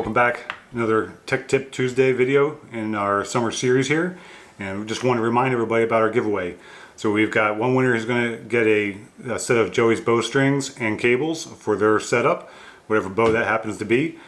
welcome back. Another Tech Tip Tuesday video in our summer series here. And we just want to remind everybody about our giveaway. So we've got one winner who's going to get a set of Joey's bowstrings and cables for their setup, whatever bow that happens to be.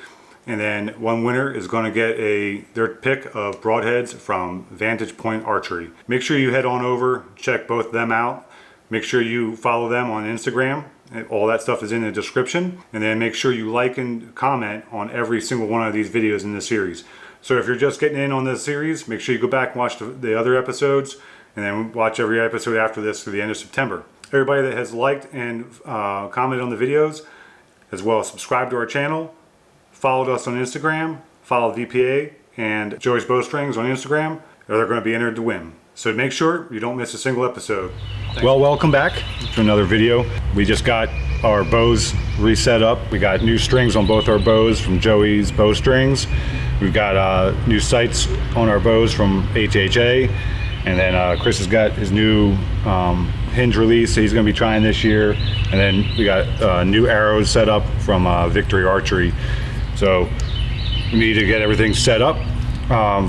And then one winner is going to get their pick of broadheads from Vantage Point Archery. Make sure you head on over, check both of them out. Make sure you follow them on Instagram. All that stuff is in the description. And then make sure you like and comment on every single one of these videos in this series. So if you're just getting in on this series, make sure you go back and watch the other episodes, and then watch every episode after this through the end of September. Everybody that has liked and commented on the videos, as well as subscribed to our channel, followed us on Instagram, followed VPA and Joey's Bowstrings on Instagram, they're going to be entered to win. So make sure you don't miss a single episode. Thanks. Well, welcome back to another video. We just got our bows reset up. We got new strings on both our bows from Joey's Bowstrings. We've got new sights on our bows from HHA. And then Chris has got his new hinge release, so he's going to be trying this year. And then we got new arrows set up from Victory Archery. So we need to get everything set up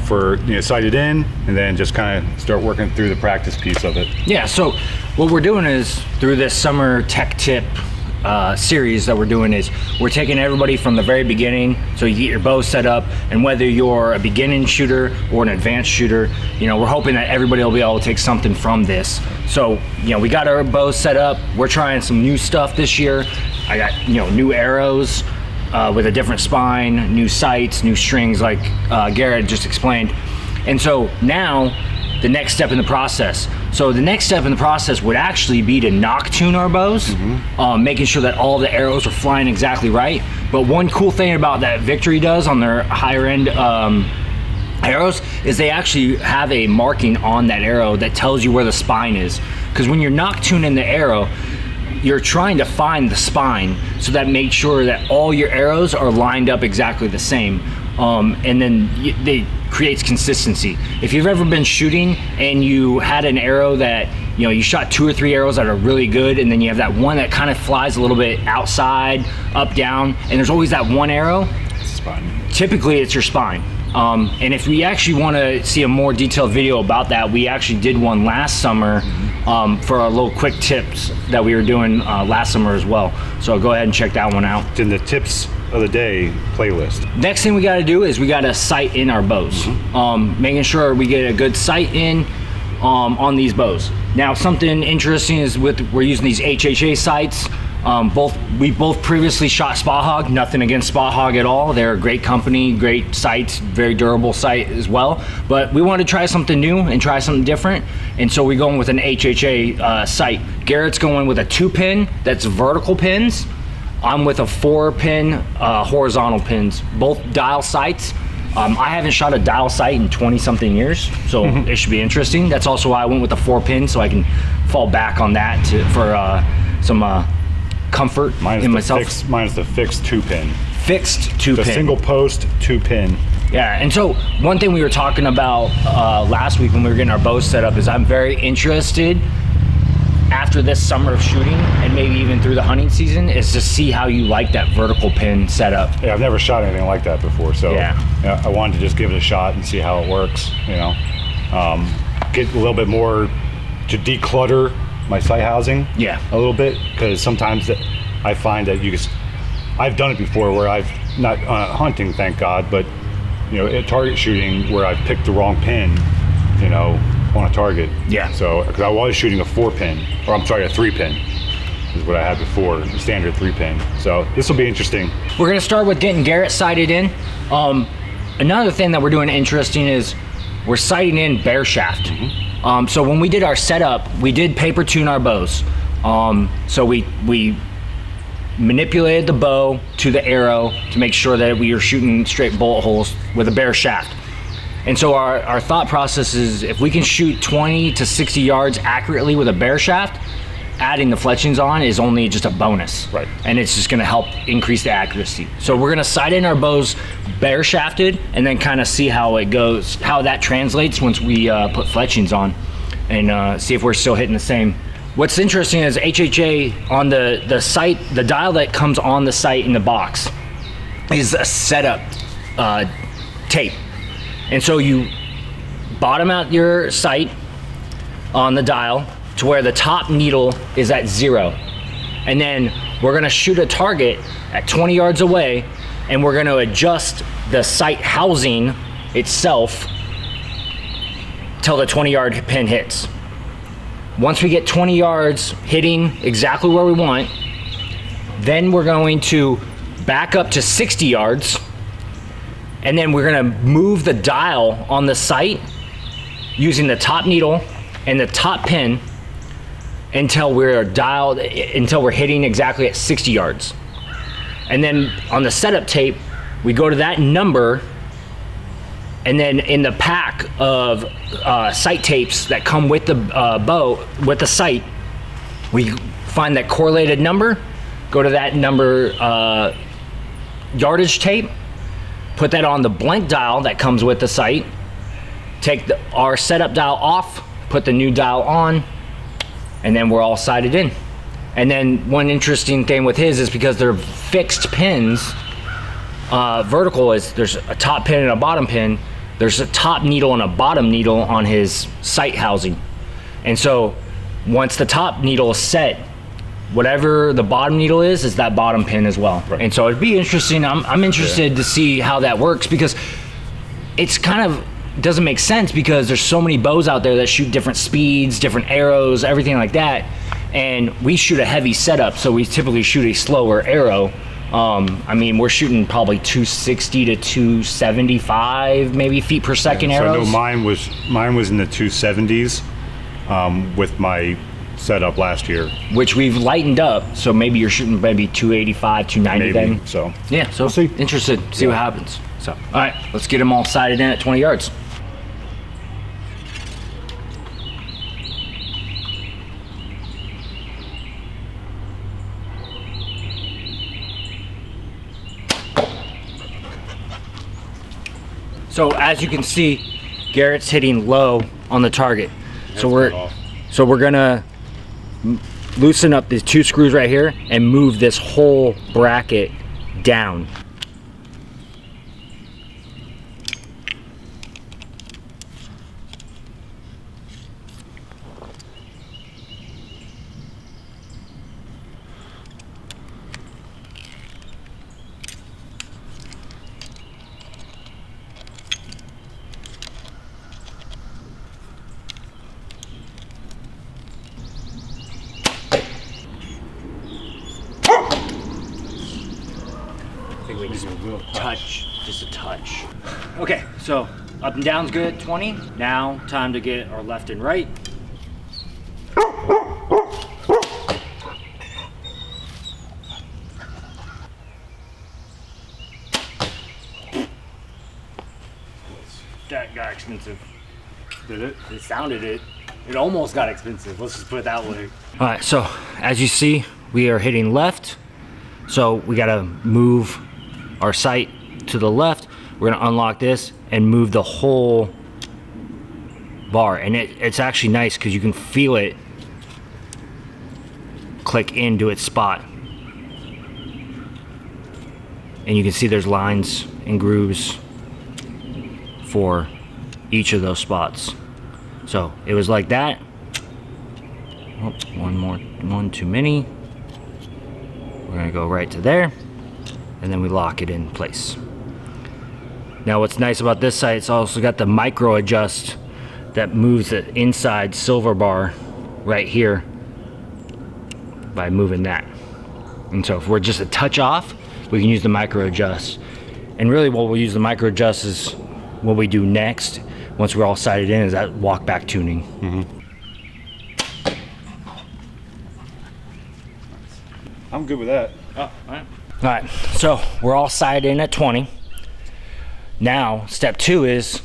for sighted in, and then just kind of start working through the practice piece of it. Yeah, so what we're doing is, through this summer tech tip series that we're doing, is we're taking everybody from the very beginning, so you get your bow set up, and whether you're a beginning shooter or an advanced shooter, we're hoping that everybody will be able to take something from this. So we got our bows set up. We're trying some new stuff this year. I got new arrows with a different spine, new sights, new strings, like Garrett just explained. And so now the next step in the process. So the next step in the process would actually be to knock tune our bows, making sure that all the arrows are flying exactly right. But one cool thing about that Victory does on their higher end arrows is they actually have a marking on that arrow that tells you where the spine is. Because when you're knock tuning the arrow, you're trying to find the spine, so that makes sure that all your arrows are lined up exactly the same. And then it creates consistency. If you've ever been shooting and you had an arrow that, you shot 2 or 3 arrows that are really good, and then you have that one that kind of flies a little bit outside, up, down, and there's always that one arrow, Spine. Typically it's your spine. And if we actually want to see a more detailed video about that, we actually did one last summer for our little quick tips that we were doing last summer as well. So go ahead and check that one out. It's in the tips of the day playlist. Next thing we got to do is we got to sight in our bows. Making sure we get a good sight in on these bows. Now, something interesting is we're using these HHA sights. We both previously shot Spot Hog. Nothing against Spot Hog at all. They're a great company, great sights, very durable sight as well. But we wanted to try something new and try something different. And so we're going with an HHA sight. Garrett's going with a 2-pin that's vertical pins. I'm with a 4-pin horizontal pins, both dial sights. I haven't shot a dial sight in 20-something years, so it should be interesting. That's also why I went with a 4-pin, so I can fall back on that for some comfort in myself. Mine's the fixed 2-pin. Fixed 2-pin. The single post 2-pin. Yeah, and so one thing we were talking about last week when we were getting our bows set up is I'm very interested, after this summer of shooting and maybe even through the hunting season, is to see how you like that vertical pin setup. Yeah, I've never shot anything like that before, so yeah, I wanted to just give it a shot and see how it works. Get a little bit more to declutter my sight housing. Yeah, a little bit, because sometimes I find that I've done it before where I've not hunting, thank God, but at target shooting where I've picked the wrong pin, on a target. Yeah. So, because I was shooting a 4-pin, or I'm sorry, a 3-pin is what I had before, the standard 3-pin. So this will be interesting. We're gonna start with getting Garrett sighted in. Another thing that we're doing interesting is we're sighting in bare shaft. So when we did our setup, we did paper tune our bows. So we manipulated the bow to the arrow to make sure that we were shooting straight bullet holes with a bare shaft. And so our thought process is, if we can shoot 20 to 60 yards accurately with a bare shaft, adding the fletchings on is only just a bonus. Right. And it's just gonna help increase the accuracy. So we're gonna sight in our bows bare shafted, and then kind of see how it goes, how that translates once we put fletchings on, and see if we're still hitting the same. What's interesting is HHA on the sight, the dial that comes on the sight in the box is a setup tape. And so you bottom out your sight on the dial to where the top needle is at 0. And then we're gonna shoot a target at 20 yards away, and we're gonna adjust the sight housing itself till the 20-yard pin hits. Once we get 20 yards hitting exactly where we want, then we're going to back up to 60 yards, and then we're gonna move the dial on the sight using the top needle and the top pin until we're hitting exactly at 60 yards. And then on the setup tape, we go to that number, and then in the pack of sight tapes that come with the bow, with the sight, we find that correlated number, go to that number yardage tape, put that on the blank dial that comes with the sight, take our setup dial off, put the new dial on, and then we're all sighted in. And then one interesting thing with his is because they're fixed pins, vertical is there's a top pin and a bottom pin, there's a top needle and a bottom needle on his sight housing. And so once the top needle is set, whatever the bottom needle is that bottom pin as well. Right. And so it'd be interesting. I'm interested to see how that works, because it's kind of doesn't make sense, because there's so many bows out there that shoot different speeds, different arrows, everything like that. And we shoot a heavy setup, so we typically shoot a slower arrow. I mean, we're shooting probably 260 to 275 maybe feet per second arrows. So I know mine was in the 270s with my setup last year, which we've lightened up, so maybe you're shooting maybe 285, 290 maybe, then. So yeah, so we'll see. Interested, see what happens. So all right, let's get them all sighted in at 20 yards. So as you can see, Garrett's hitting low on the target. So we're gonna loosen up these 2 screws right here and move this whole bracket down. Just a touch. Okay, so up and down's good, 20. Now, time to get our left and right. That got expensive. Did it? It sounded it. It almost got expensive. Let's just put it that way. All right, so as you see, we are hitting left. So we gotta move our sight to the left. We're gonna unlock this and move the whole bar. And it's actually nice because you can feel it click into its spot. And you can see there's lines and grooves for each of those spots. So it was like that. Oh, one too many. We're gonna go right to there, and then we lock it in place. Now what's nice about this side, it's also got the micro adjust that moves the inside silver bar right here by moving that. And so if we're just a touch off, we can use the micro adjust. And really what we'll use the micro adjust is what we do next, once we're all sighted in, is that walk back tuning. Mm-hmm. I'm good with that. Oh, all right. All right, so we're all sighted in at 20. Now, step 2 is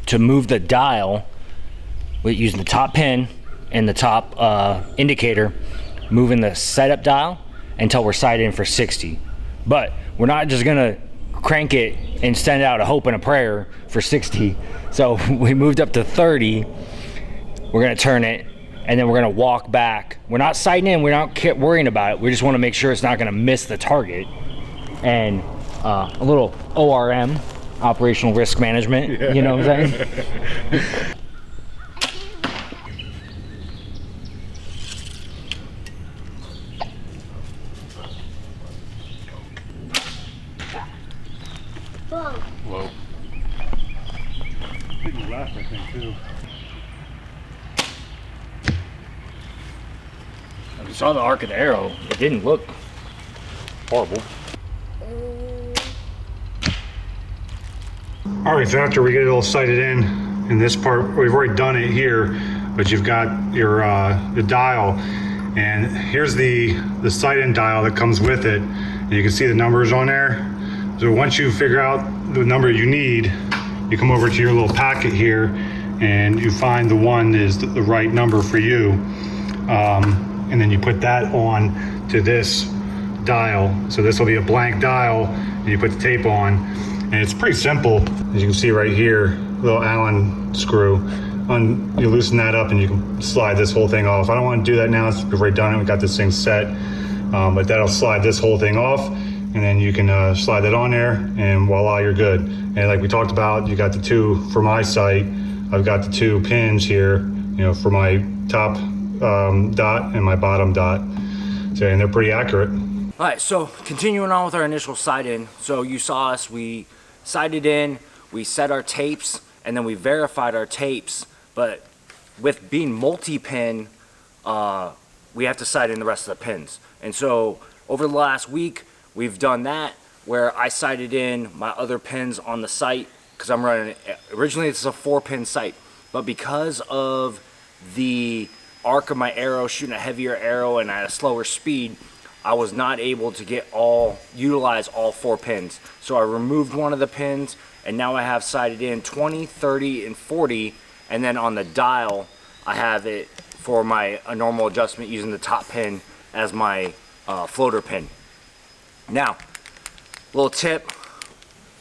to move the dial with using the top pin and the top indicator, moving the setup dial until we're sighted in for 60. But we're not just gonna crank it and send out a hope and a prayer for 60. So we moved up to 30. We're gonna turn it, and then we're gonna walk back. We're not sighting in, we're not worrying about it. We just wanna make sure it's not gonna miss the target. And a little ORM operational risk management. You know what I'm saying? Whoa. Pretty left, I think, too. I saw the arc of the arrow. It didn't look horrible. All right, so after we get it all sighted in this part, we've already done it here, but you've got your the dial, and here's the sight-in dial that comes with it, and you can see the numbers on there. So once you figure out the number you need, you come over to your little packet here, and you find the one that is the right number for you, and then you put that on to this dial. So this will be a blank dial, and you put the tape on, and it's pretty simple. As you can see right here, little Allen screw. You loosen that up, and you can slide this whole thing off. I don't want to do that now. We've already done it. We got this thing set, but that'll slide this whole thing off. And then you can slide that on there, and voila, you're good. And like we talked about, you got the two for my sight. I've got the two pins here, you know, for my top dot and my bottom dot. So, and they're pretty accurate. All right, so continuing on with our initial sight in. So you saw us, we sighted in, we set our tapes, and then we verified our tapes. But with being multi-pin, we have to sight in the rest of the pins. And so over the last week, we've done that where I sighted in my other pins on the sight, because I'm running, originally it's a 4-pin sight, but because of the arc of my arrow, shooting a heavier arrow and at a slower speed, I was not able to utilize all 4 pins. So I removed one of the pins, and now I have sighted in 20, 30, and 40, and then on the dial, I have it for a normal adjustment using the top pin as my floater pin. Now, little tip.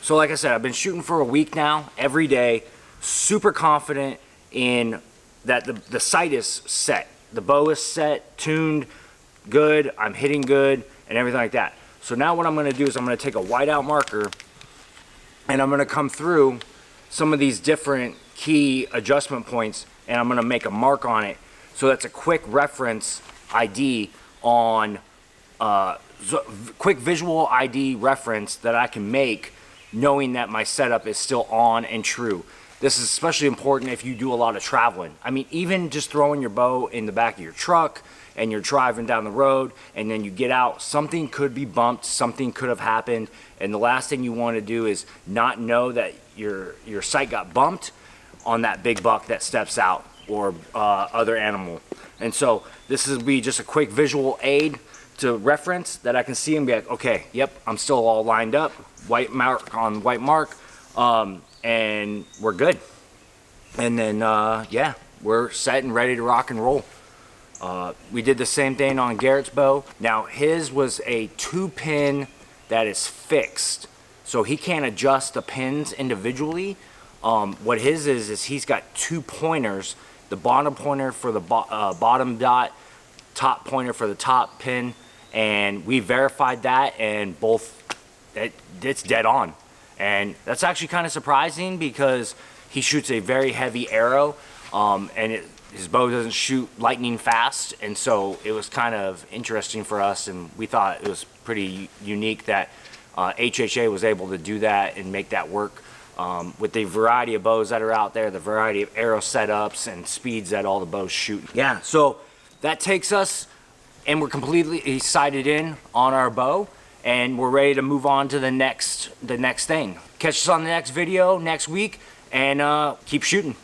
So like I said, I've been shooting for a week now, every day, super confident in that the sight is set. The bow is set, tuned, good, I'm hitting good, and everything like that. So now what I'm gonna do is I'm gonna take a whiteout marker, and I'm gonna come through some of these different key adjustment points, and I'm gonna make a mark on it. So that's a quick reference ID on, quick visual ID reference that I can make, knowing that my setup is still on and true. This is especially important if you do a lot of traveling. I mean, even just throwing your bow in the back of your truck and you're driving down the road and then you get out, something could be bumped, something could have happened, and the last thing you want to do is not know that your sight got bumped on that big buck that steps out or other animal. And so this will be just a quick visual aid to reference that I can see and be like, okay, yep, I'm still all lined up, white mark on white mark, and we're good. And then, yeah, we're set and ready to rock and roll. We did the same thing on Garrett's bow. Now, his was a 2-pin that is fixed, so he can't adjust the pins individually. What his is he's got 2 pointers, the bottom pointer for the bottom dot, top pointer for the top pin, and we verified that, and it's dead on. And that's actually kind of surprising because he shoots a very heavy arrow, and his bow doesn't shoot lightning fast, and so it was kind of interesting for us, and we thought it was pretty unique that HHA was able to do that and make that work with the variety of bows that are out there, the variety of arrow setups and speeds that all the bows shoot. Yeah, so that takes us, and we're completely sighted in on our bow, and we're ready to move on to the next thing. Catch us on the next video next week, and keep shooting.